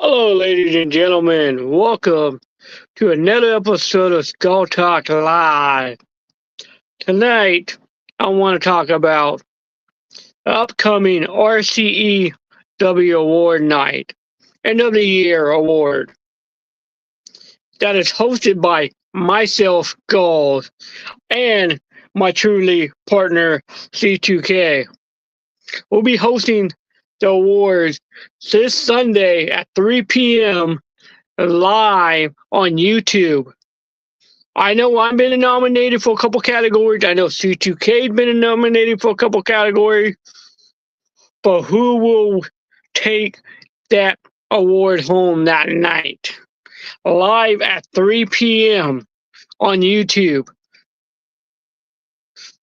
Hello, ladies and gentlemen. Welcome to another episode of Skull Talk Live. Tonight, I want to talk about the upcoming RCEW Award Night, End of the Year Award, that is hosted by myself, Skullz, and my truly partner, C2K. We'll be hosting the awards this Sunday at 3 p.m. live on YouTube. I know I've been nominated for a couple categories. I know C2K's been nominated for a couple categories. But who will take that award home that night? Live at 3 p.m. on YouTube.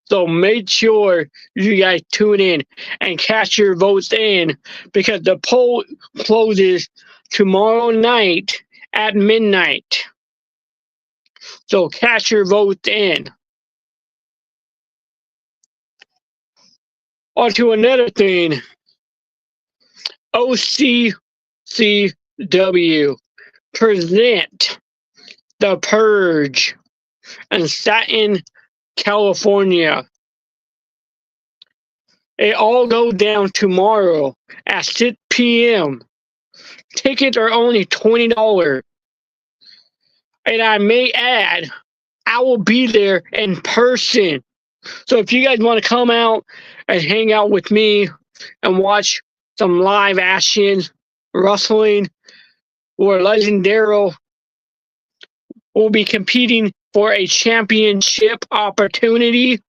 So make sure you guys tune in and cast your votes in, because the poll closes tomorrow night at midnight. So cast your votes in. On to another thing. RCEW present The Purge in Stanton, California. It all goes down tomorrow at 6 p.m. Tickets are only $20. And I may add, I will be there in person. So if you guys want to come out and hang out with me and watch some live action wrestling, where Legendary will be competing for a championship opportunity,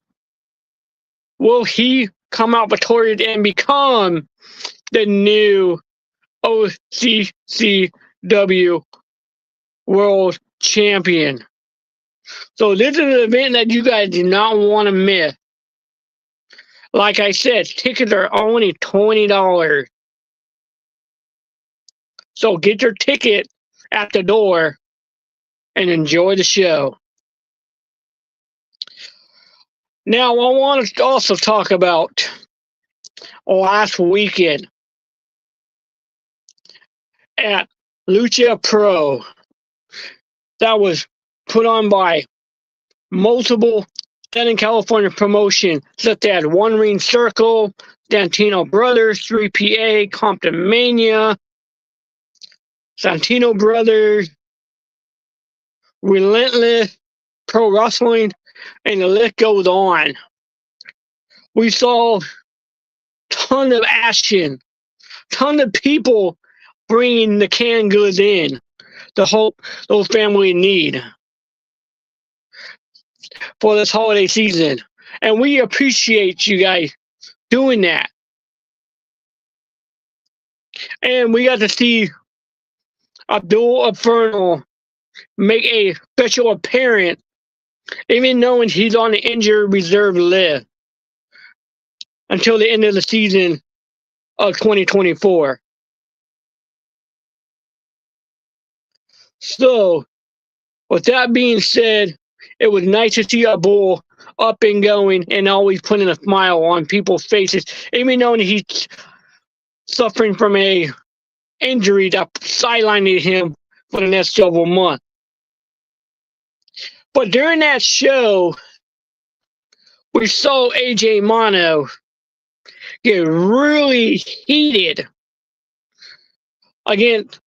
will he come out victorious and become the new RCEW World Champion? So this is an event that you guys do not want to miss. Like I said, tickets are only $20. So get your ticket at the door and enjoy the show. Now, I want to also talk about last weekend at Lucha Pro. That was put on by multiple Stanton California promotions, such as One Ring Circle, Santino Brothers, 3PA, Compton Mania, Santino Brothers, Relentless Pro Wrestling, and the list goes on. We saw ton of action, ton of people bringing the canned goods in to help those families need for this holiday season. And we appreciate you guys doing that. And we got to see Abdul Inferno make a special appearance, even knowing he's on the injured reserve list until the end of the season of 2024. So, with that being said, it was nice to see Abdul up and going and always putting a smile on people's faces, even knowing he's suffering from a injury that sidelined him for the next several months. But during that show, we saw AJ Mono get really heated against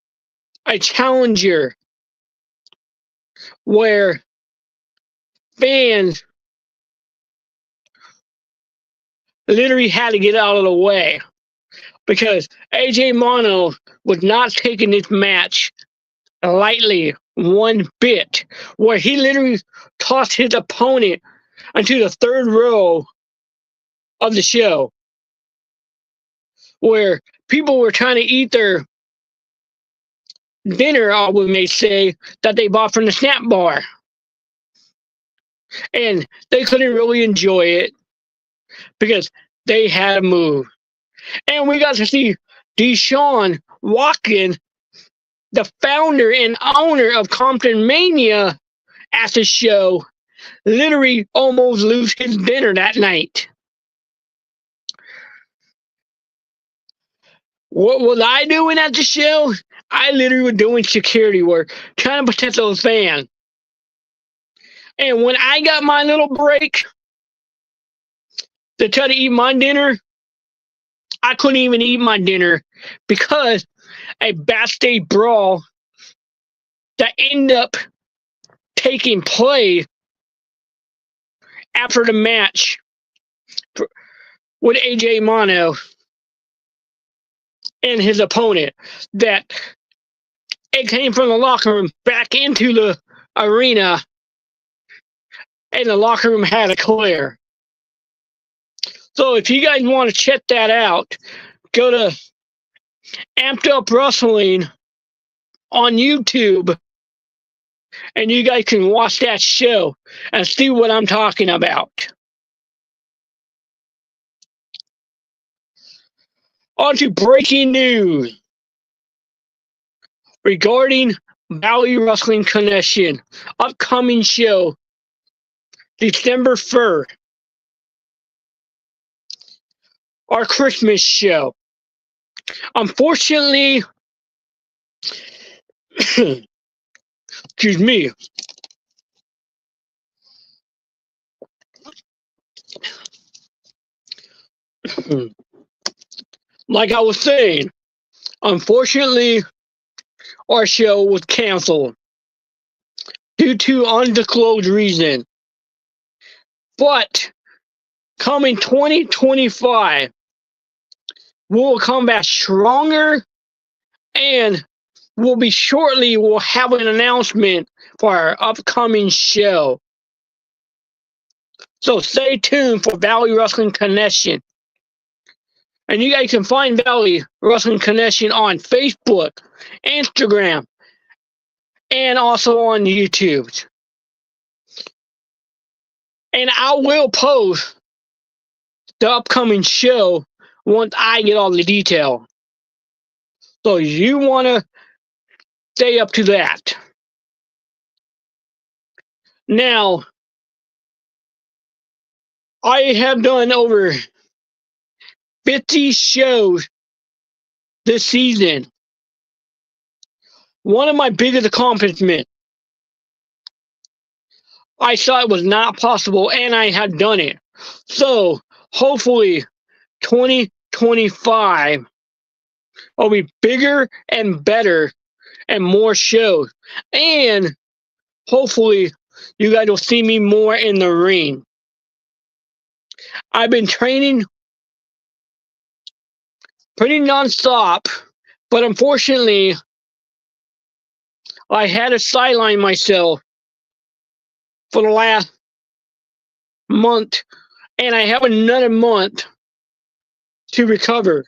a challenger where fans literally had to get out of the way, because AJ Mono was not taking this match lightly one bit, where he literally tossed his opponent into the third row of the show, where people were trying to eat their dinner, we may say, that they bought from the snack bar. And they couldn't really enjoy it because they had to move. And we got to see Deshaun Watkins, the founder and owner of Compton Mania, at the show, literally almost lose his dinner that night. What was I doing at the show? I literally was doing security work, trying to protect those fans. And when I got my little break to try to eat my dinner, I couldn't even eat my dinner because a backstage brawl that ended up taking place after the match with AJ Mono and his opponent, that it came from the locker room back into the arena, and the locker room had a clear. So if you guys want to check that out, go to Amped Up Wrestling on YouTube, and you guys can watch that show and see what I'm talking about. On to breaking news regarding Valley Wrestling Connection upcoming show December 3rd, our Christmas show. Unfortunately, excuse me, like I was saying, unfortunately, our show was canceled due to undisclosed reason. But coming 2025, we'll come back stronger, and we'll have an announcement for our upcoming show. So stay tuned for Valley Wrestling Connection. And you guys can find Valley Wrestling Connection on Facebook, Instagram, and also on YouTube. And I will post the upcoming show once I get all the detail. So you want to stay up to that. Now, I have done over 50 shows this season. One of my biggest accomplishments. I thought it was not possible, and I had done it. So hopefully 2025 will be bigger and better and more shows. And hopefully you guys will see me more in the ring. I've been training pretty nonstop, but unfortunately, I had to sideline myself for the last month, and I have another month to recover.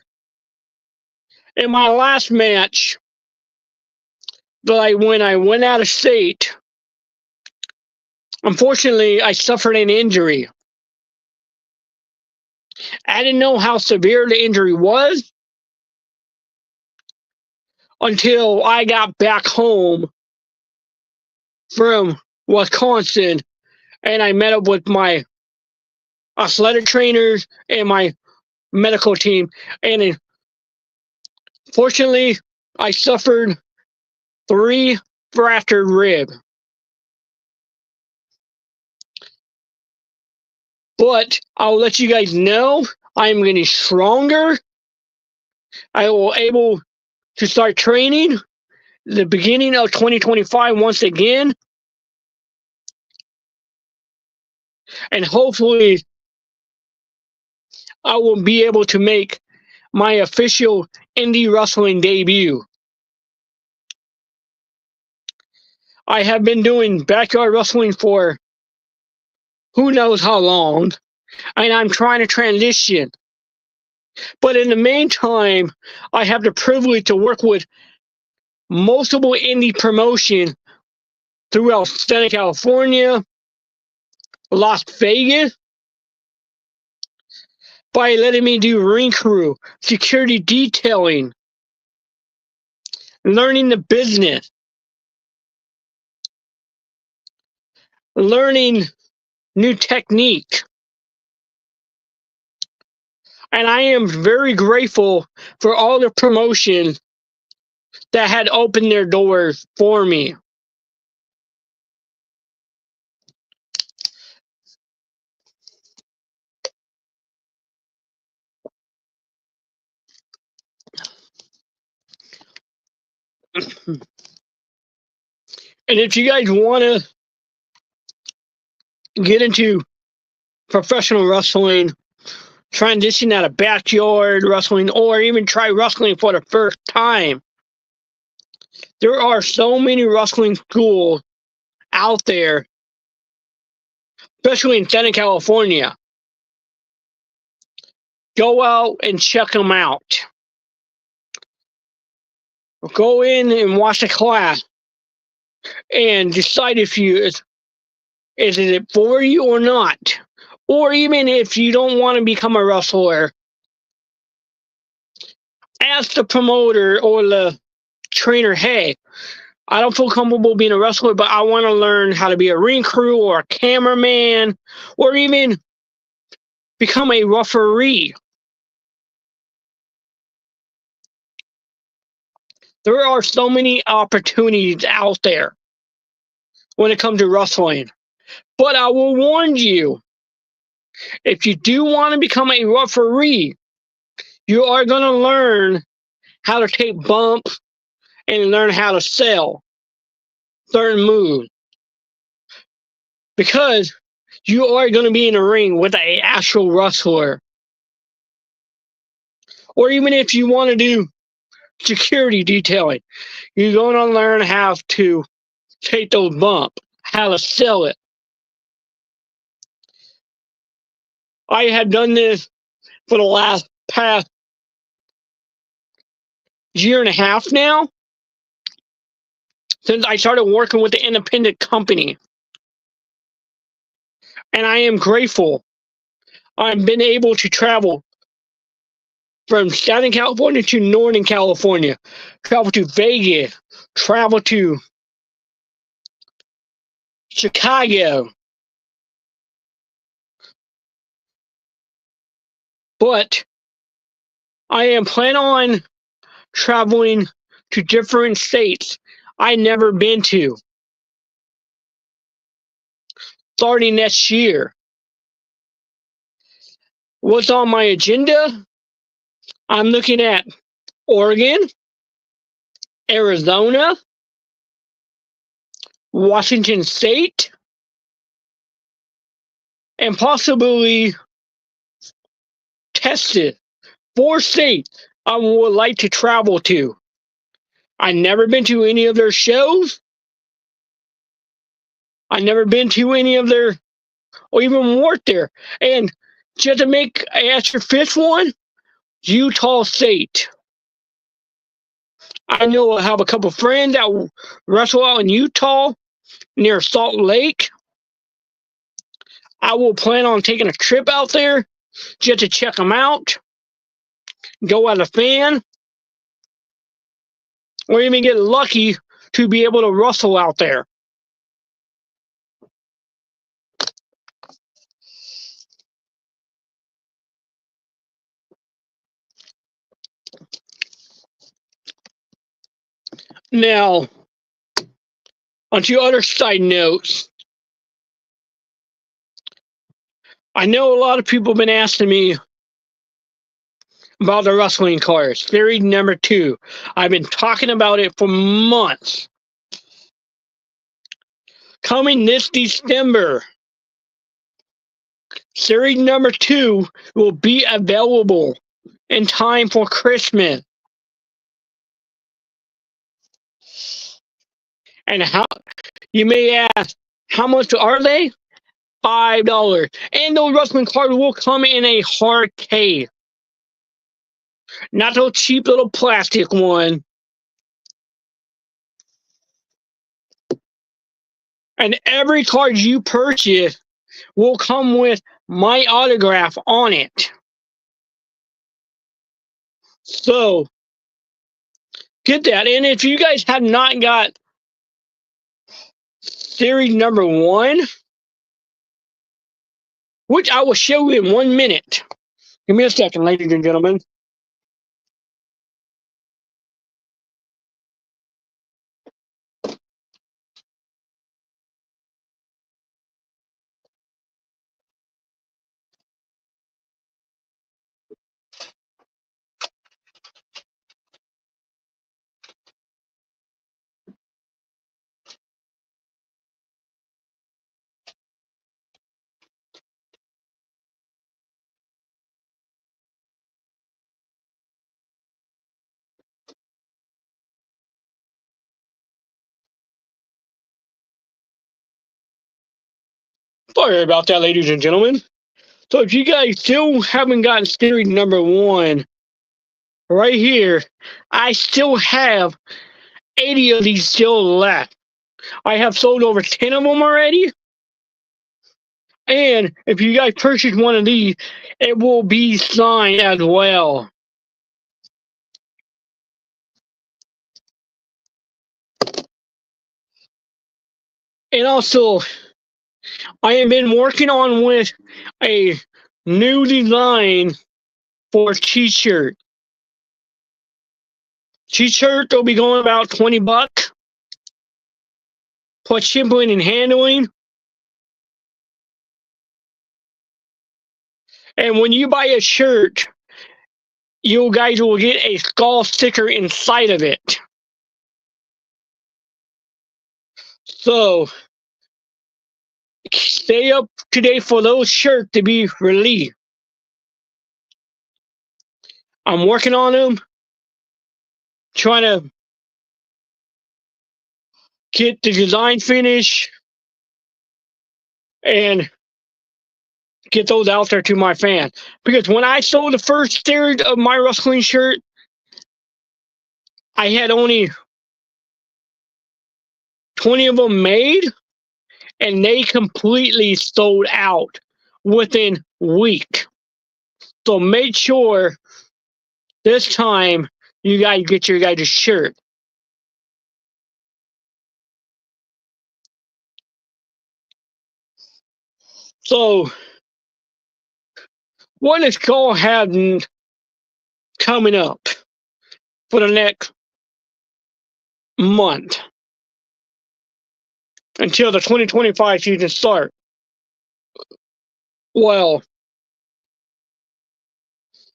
In my last match, when I went out of state, unfortunately, I suffered an injury. I didn't know how severe the injury was until I got back home from Wisconsin, and I met up with my athletic trainers and my medical team. And fortunately, I suffered 3 fractured ribs. But I'll let you guys know I am getting stronger. I will able to start training the beginning of 2025 once again. And hopefully I will be able to make my official indie wrestling debut. I have been doing backyard wrestling for who knows how long, and I'm trying to transition. But in the meantime, I have the privilege to work with multiple indie promotions throughout Stanton, California, Las Vegas, by letting me do ring crew, security detailing, learning the business, learning new technique. And I am very grateful for all the promotions that had opened their doors for me. And if you guys want to get into professional wrestling, transition out of backyard wrestling, or even try wrestling for the first time, there are so many wrestling schools out there, especially in Stanton California. Go out and check them out. Go in and watch a class and decide if is it for you or not. Or even if you don't want to become a wrestler, ask the promoter or the trainer, hey, I don't feel comfortable being a wrestler, but I want to learn how to be a ring crew or a cameraman, or even become a referee. There are so many opportunities out there when it comes to wrestling. But I will warn you, if you do want to become a referee, you are going to learn how to take bumps and learn how to sell certain moves. Because you are going to be in a ring with an actual wrestler. Or even if you want to do security detailing, you're going to learn how to take those bumps, how to sell it. I have done this for the past year and a half now, since I started working with the independent company. And I am grateful I've been able to travel from Southern California to Northern California, travel to Vegas, travel to Chicago. But I am planning on traveling to different states I've never been to, starting next year. What's on my agenda? I'm looking at Oregon, Arizona, Washington State, and possibly Texas. 4 states I would like to travel to. I've never been to any of their shows. I've never been to any of their, or even worked there. And just to make an extra fifth one, Utah State. I know I have a couple friends that wrestle out in Utah near Salt Lake. I will plan on taking a trip out there just to check them out, go as a fan, or even get lucky to be able to wrestle out there. Now, on to other side notes, I know a lot of people have been asking me about the wrestling card, series number 2. I've been talking about it for months. Coming this December, series number 2 will be available in time for Christmas. And how, you may ask, how much are they? $5. And those wrestling cards will come in a hard case. Not those cheap little plastic one. And every card you purchase will come with my autograph on it. So, get that. And if you guys have not got series number 1, which I will show you in 1 minute, Give me a second, ladies and gentlemen. Sorry about that, ladies and gentlemen. So if you guys still haven't gotten series number 1, right here, I still have 80 of these still left. I have sold over 10 of them already. And if you guys purchase one of these, it will be signed as well. And also, I have been working on with a new design for t-shirt. T-shirt will be going about $20 plus shipping and handling. And when you buy a shirt, you guys will get a skull sticker inside of it. So stay up today for those shirts to be released. I'm working on them, trying to get the design finished and get those out there to my fans. Because when I sold the first series of my wrestling shirt, I had only 20 of them made, and they completely sold out within a week. So make sure this time you guys get your guys' shirt. So what is Skull having coming up for the next month until the 2025 season starts? Well,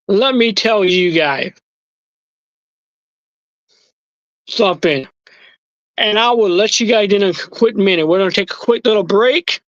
let me tell you guys something, and I will let you guys in a quick minute. We're going to take a quick little break.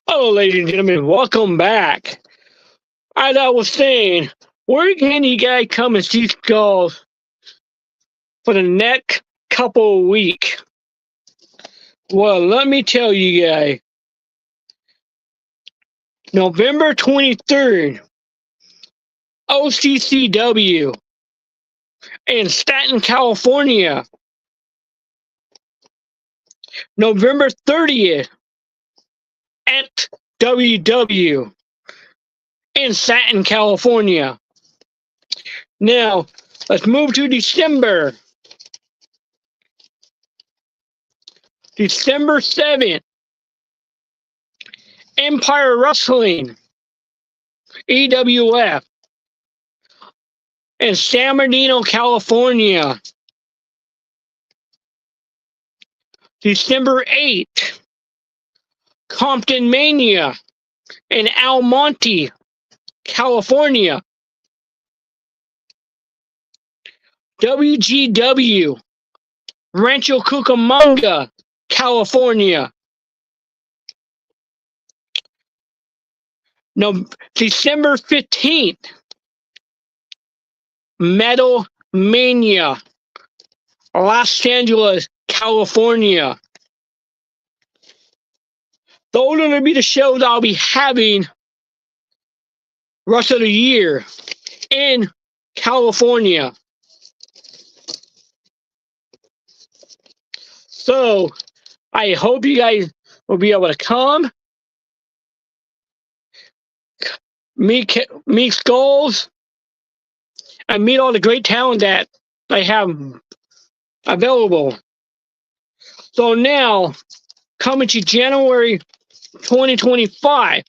Hello, ladies and gentlemen, welcome back. As I was saying, where can you guys come and see Skullz for the next couple of weeks? Well, let me tell you guys, November 23rd, RCEW in Stanton, California. November 30th, S3Ep7 in Stanton, California. Now, let's move to December. December 7th, Empire Wrestling, EWF, in San Bernardino, California. December 8th, Compton Mania in Almonte, California. WGW Rancho Cucamonga, California. No, December 15th, Metal Mania, Los Angeles, California. Those are going to be the shows I'll be having rest of the year in California. So I hope you guys will be able to come, meet Skullz, and meet all the great talent that I have available. So now, coming to January 2025,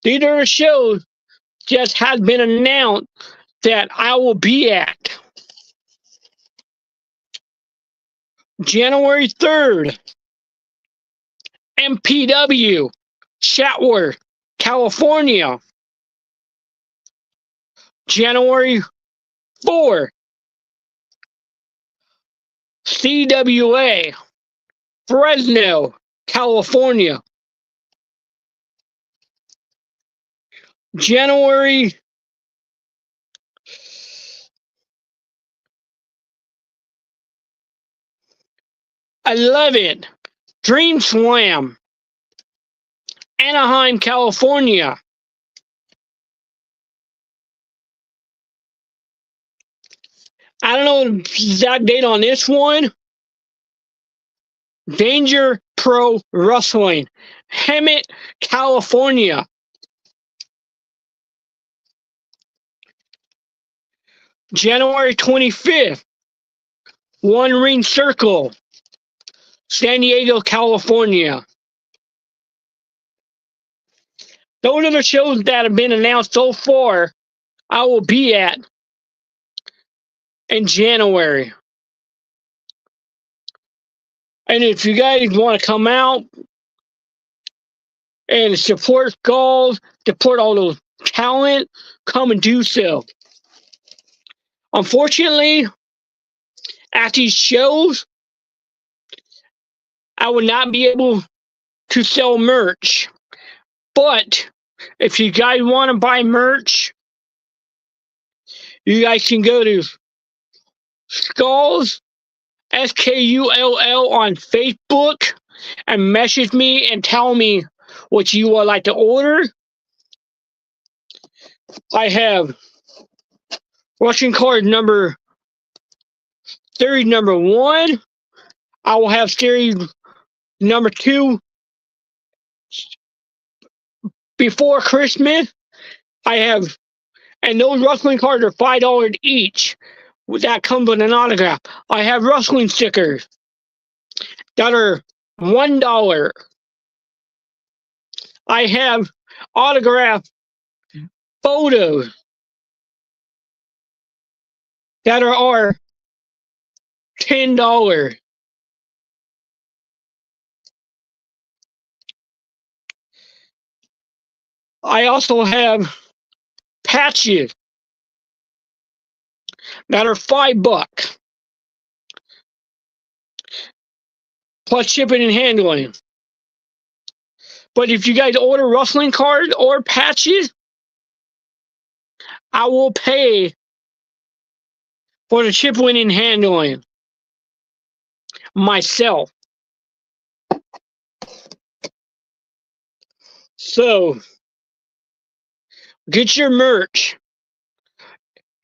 these are the shows just has been announced that I will be at. January 3rd, MPW, Chatworth, California. January 4th, CWA, Fresno, California. January 11th, Dream Slam, Anaheim, California. I don't know the exact date on this one. Danger Pro Wrestling, Hemet, California. January 25th, One Ring Circle, San Diego, California. Those are the shows that have been announced so far I will be at in January. And if you guys want to come out and support Skullz, support all those talent, come and do so. Unfortunately, at these shows, I will not be able to sell merch. But if you guys want to buy merch, you guys can go to Skullz, SKULL on Facebook, and message me and tell me what you would like to order. I have Russian card number series number 1. I will have series number 2 before Christmas. I have, and those wrestling cards are $5 each. That comes with an autograph. I have wrestling stickers that are $1. I have autographed photos that are $10. I also have patches that are $5 plus shipping and handling. But if you guys order wrestling cards or patches, I will pay for the shipping and handling myself. So get your merch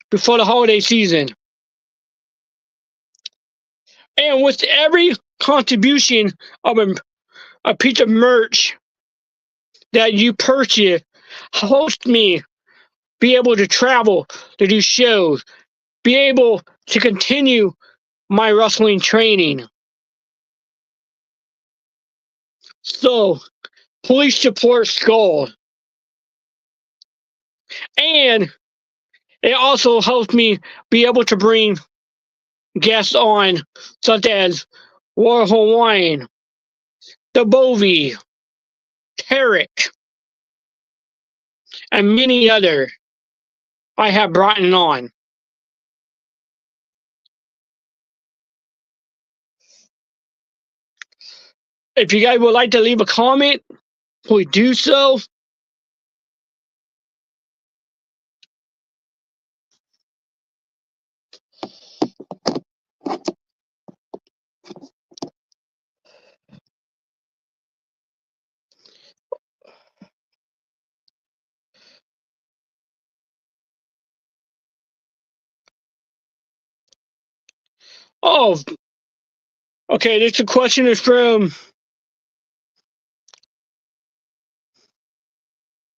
before the holiday season. And with every contribution of a piece of merch that you purchase, helps me be able to travel, to do shows, be able to continue my wrestling training. So please support Skullz. And it also helps me be able to bring guests on, such as War Hawaiian, the Bovie, Tarek, and many other I have brought on. If you guys would like to leave a comment, please do so. Oh, okay, this question is from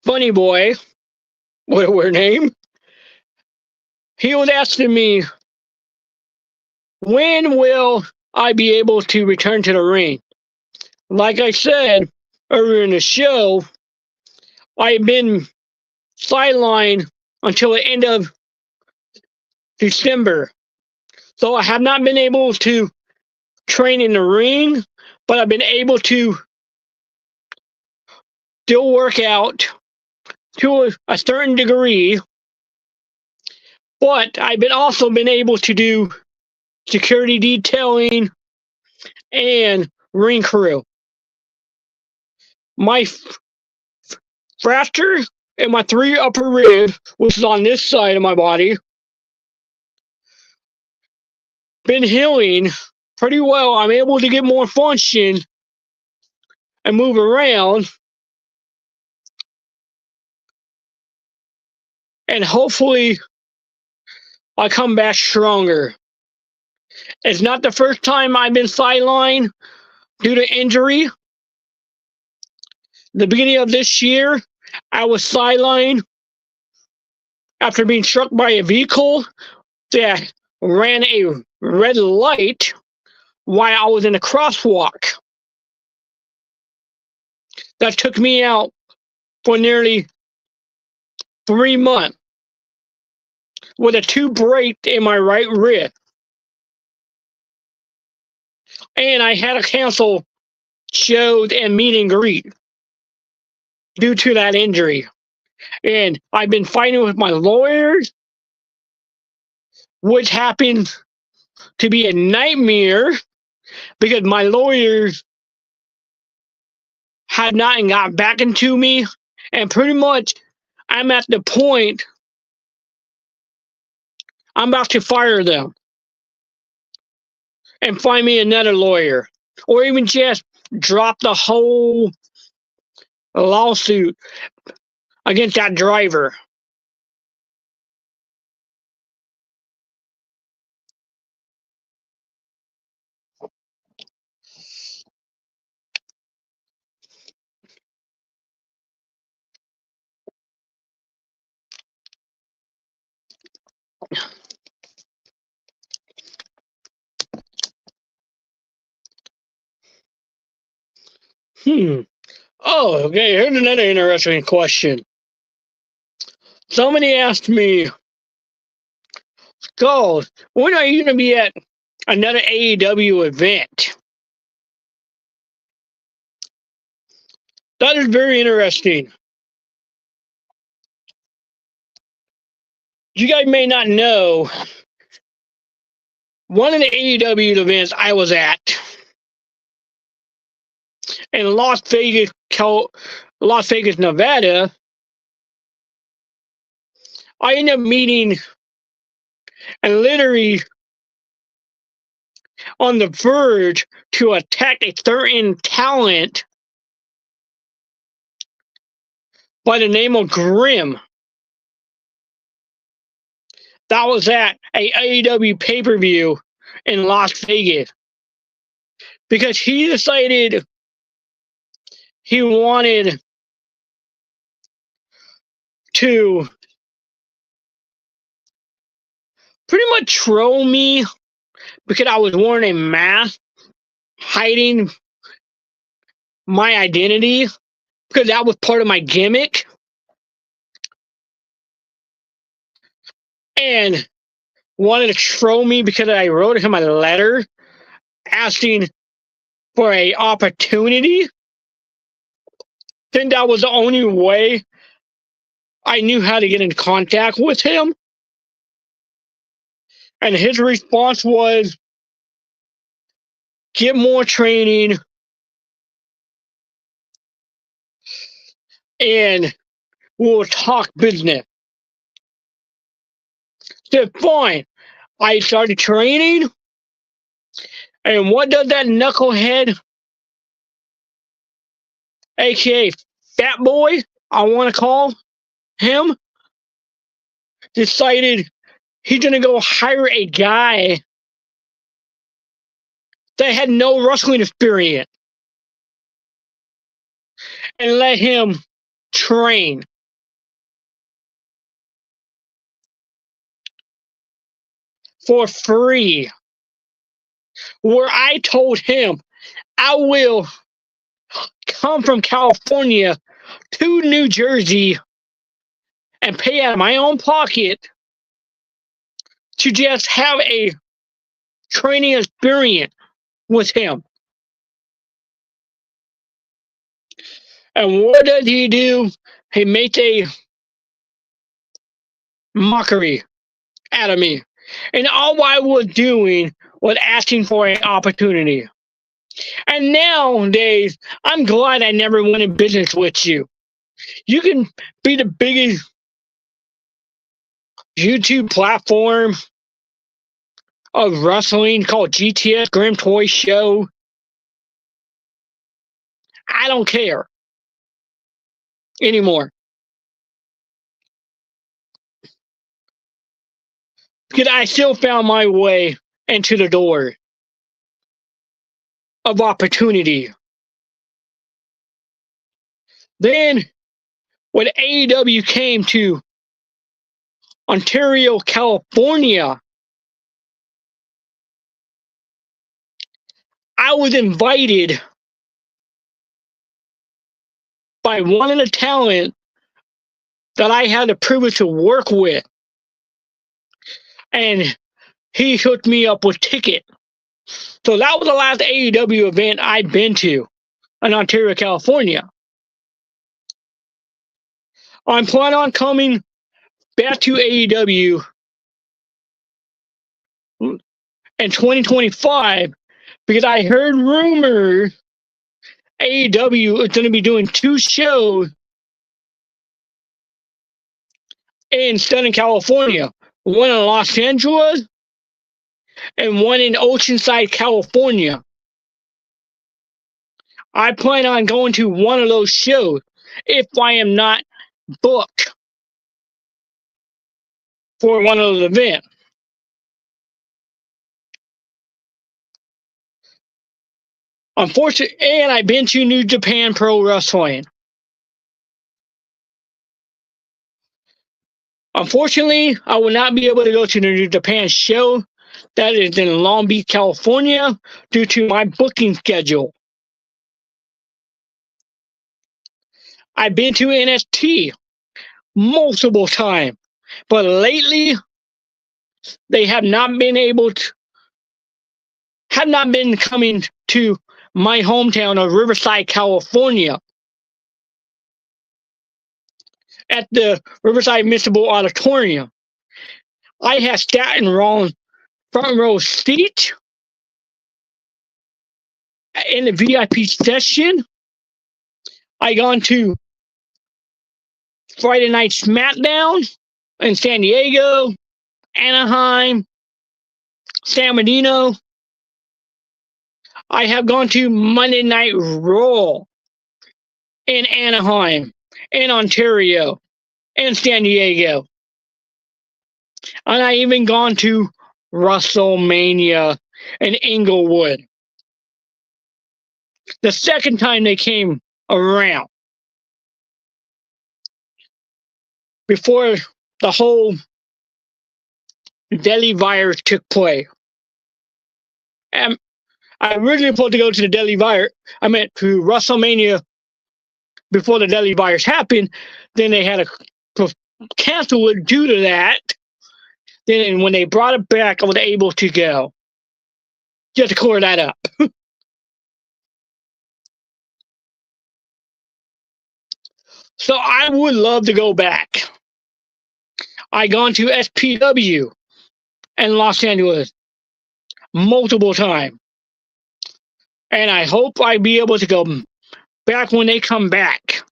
Bunny Boy, what a weird name. He was asking me, when will I be able to return to the ring? Like I said earlier in the show, I've been sidelined until the end of December. So I have not been able to train in the ring, but I've been able to still work out to a certain degree. But I've also been able to do security detailing and ring crew. My fracture in my 3 upper ribs, which is on this side of my body, been healing pretty well. I'm able to get more function and move around, and hopefully I come back stronger. It's not the first time I've been sidelined due to injury. The beginning of this year, I was sidelined after being struck by a vehicle that ran a red light while I was in a crosswalk. That took me out for nearly 3 months with a 2 break in my right rib. And I had to cancel shows and meet and greet due to that injury. And I've been fighting with my lawyers, which happens to be a nightmare because my lawyers have not got back into me. And pretty much I'm at the point I'm about to fire them and find me another lawyer, or even just drop the whole lawsuit against that driver. Oh, okay, here's another interesting question. Somebody asked me, Skullz, when are you going to be at another AEW event? That is very interesting. You guys may not know, one of the AEW events I was at in Las Vegas, Nevada, I ended up meeting and literally on the verge to attack a certain talent by the name of Grimm. That was at a AEW pay-per-view in Las Vegas because he decided he wanted to pretty much troll me because I was wearing a mask hiding my identity, because that was part of my gimmick. And wanted to troll me because I wrote him a letter asking for an opportunity think that was the only way I knew how to get in contact with him. And his response was, get more training and we'll talk business. Said, fine. I started training. And what does that knucklehead, aka fat boy, I want to call him, decided he's going to go hire a guy that had no wrestling experience and let him train. For free. Where I told him I will come from California to New Jersey and pay out of my own pocket to just have a training experience with him. And what did he do? He made a mockery out of me. And all I was doing was asking for an opportunity. And nowadays, I'm glad I never went in business with you. You can be the biggest YouTube platform of wrestling called GTS Grim Toy Show. I don't care anymore. Because I still found my way into the door of opportunity. Then, when AEW came to Ontario, California, I was invited by one of the talent that I had the privilege to work with. And he hooked me up with tickets. So that was the last AEW event I'd been to in Ontario, California. I'm planning on coming back to AEW in 2025 because I heard rumors AEW is going to be doing 2 shows in Stanton, California. One in Los Angeles and one in Oceanside, California. I plan on going to one of those shows if I am not booked for one of those events. Unfortunately, and I've been to New Japan Pro Wrestling. Unfortunately, I will not be able to go to the New Japan show that is in Long Beach, California, due to my booking schedule. I've been to NXT multiple times, but lately they have not been coming to my hometown of Riverside, California, at the Riverside Municipal Auditorium. I have sat in front row seat in the VIP session. I gone to Friday Night SmackDown in San Diego, Anaheim, San Bernardino. I have gone to Monday Night Raw in Anaheim, in Ontario, and San Diego. And I even gone to WrestleMania in Inglewood. The second time they came around, before the whole deadly virus took place. And I originally supposed to go to the deadly virus. I meant to WrestleMania before the deadly virus happened. Then they had to cancel it due to that. Then when they brought it back, I was able to go. Just to clear that up. So I would love to go back. I gone to SPW in Los Angeles multiple times. And I hope I be able to go back when they come back.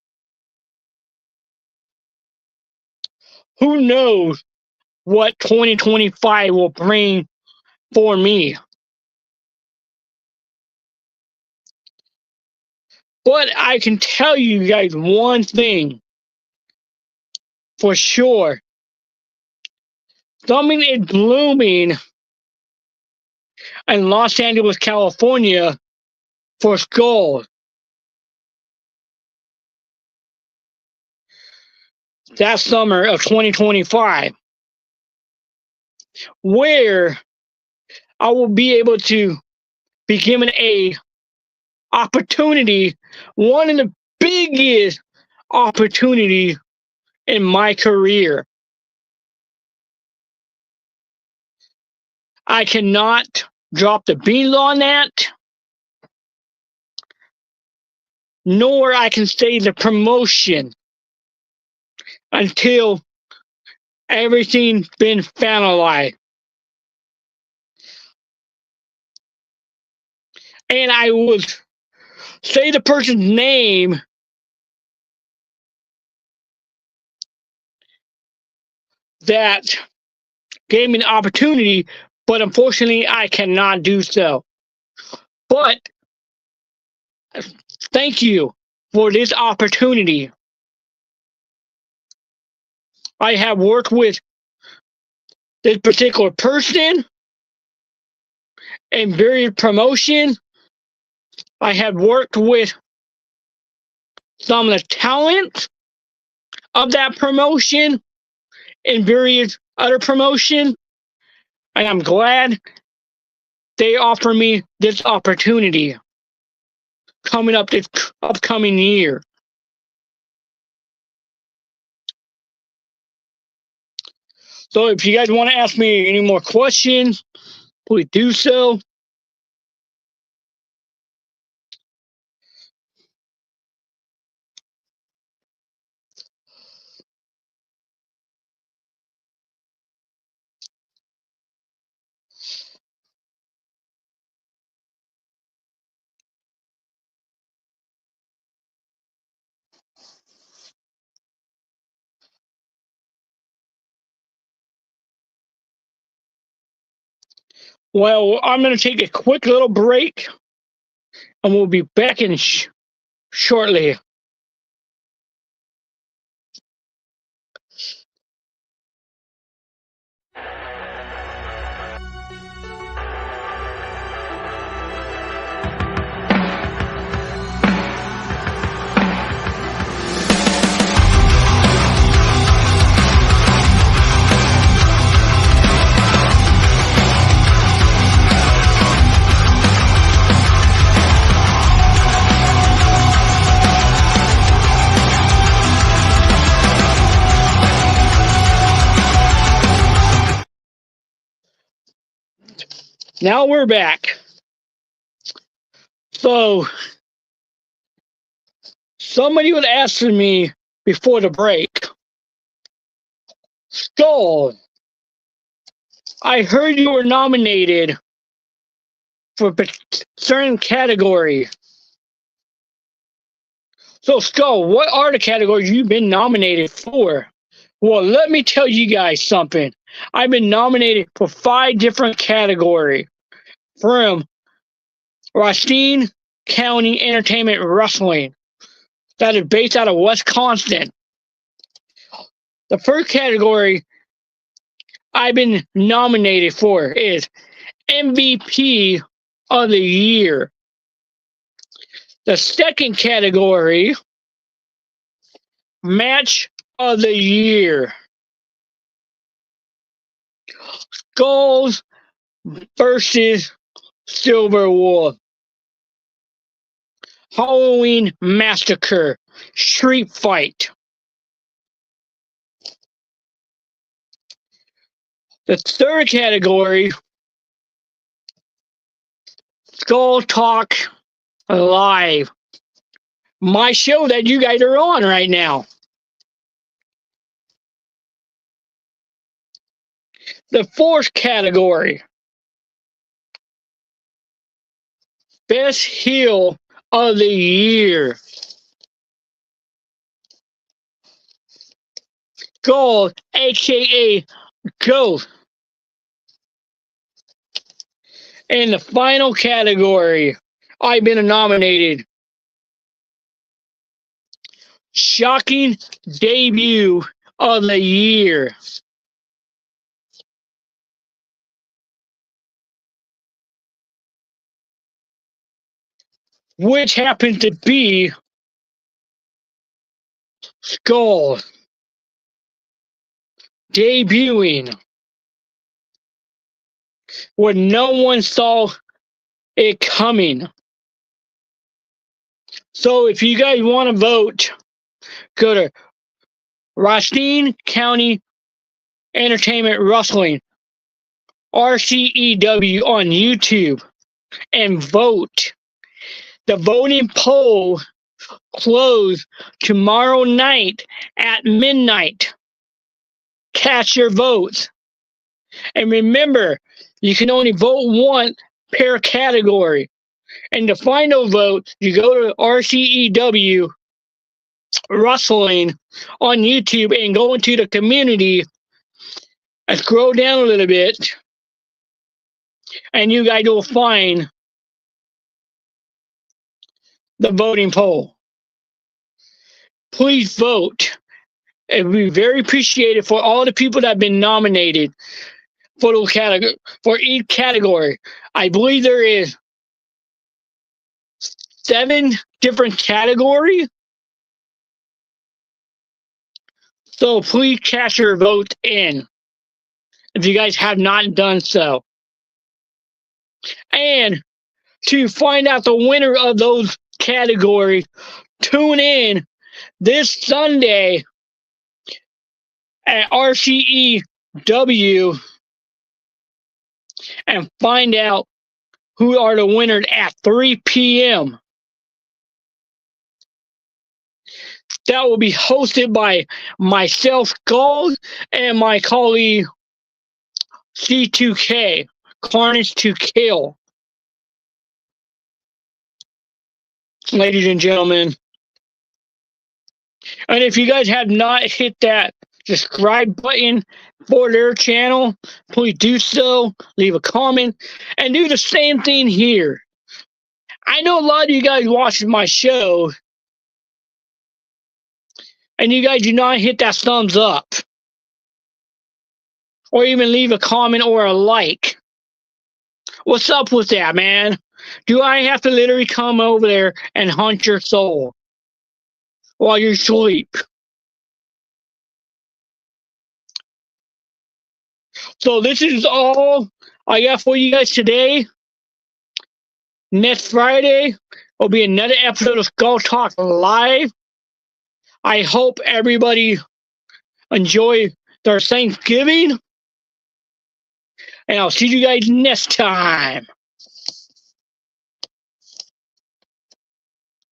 Who knows what 2025 will bring for me. But I can tell you guys one thing for sure. Something is blooming in Los Angeles, California for Skullz. That summer of 2025, where I will be able to be given a opportunity, one of the biggest opportunities in my career. I cannot drop the beans on that, nor I can say the promotion until everything's been finalized. And I would say the person's name that gave me the opportunity, but unfortunately I cannot do so. But thank you for this opportunity. I have worked with this particular person in various promotions. I have worked with some of the talent of that promotion in various other promotions, and I'm glad they offer me this opportunity coming up this upcoming year. So if you guys want to ask me any more questions, please do so. Well, I'm going to take a quick little break, and we'll be back in shortly. Now we're back. So, somebody was asking me before the break, Skullz, I heard you were nominated for a certain category. So, Skullz, what are the categories you've been nominated for? Well, let me tell you guys something. I've been nominated for 5 different categories from Stanton County Entertainment Wrestling that is based out of Wisconsin. The first category I've been nominated for is MVP of the Year. The second category, Match of the Year. Skullz versus Silver Wolf. Halloween Massacre. Street Fight. The third category, Skull Talk Live. My show that you guys are on right now. The fourth category, Best Heel of the Year. Gold, aka Ghost. In the final category, I've been nominated. Shocking Debut of the Year. Which happens to be Skullz. Debuting when no one saw it coming. So if you guys want to vote, go to Racine County Entertainment Wrestling, RCEW on YouTube, and vote. The voting poll closes tomorrow night at midnight. Cast your votes. And remember, you can only vote once per category. And the final vote, you go to RCEW Wrestling on YouTube and go into the community and scroll down a little bit, and you guys will find the voting poll. Please vote. It would be very appreciated for all the people that have been nominated for those category, for each category. I believe there is 7 different categories. So please cast your vote in if you guys have not done so. And to find out the winner of those categories, tune in this Sunday at RCEW and find out who are the winners at 3 p.m. That will be hosted by myself, Skullz, and my colleague, C2K, Carnage to Kill. Ladies and gentlemen. And if you guys have not hit that subscribe button for their channel, please do so. Leave a comment and do the same thing here. I know a lot of you guys watch my show and you guys do not hit that thumbs up or even leave a comment or a like. What's up with that, man? Do I have to literally come over there and hunt your soul while you sleep? So this is all I got for you guys today. Next Friday will be another episode of Skull Talk Live. I hope everybody enjoy their Thanksgiving. And I'll see you guys next time.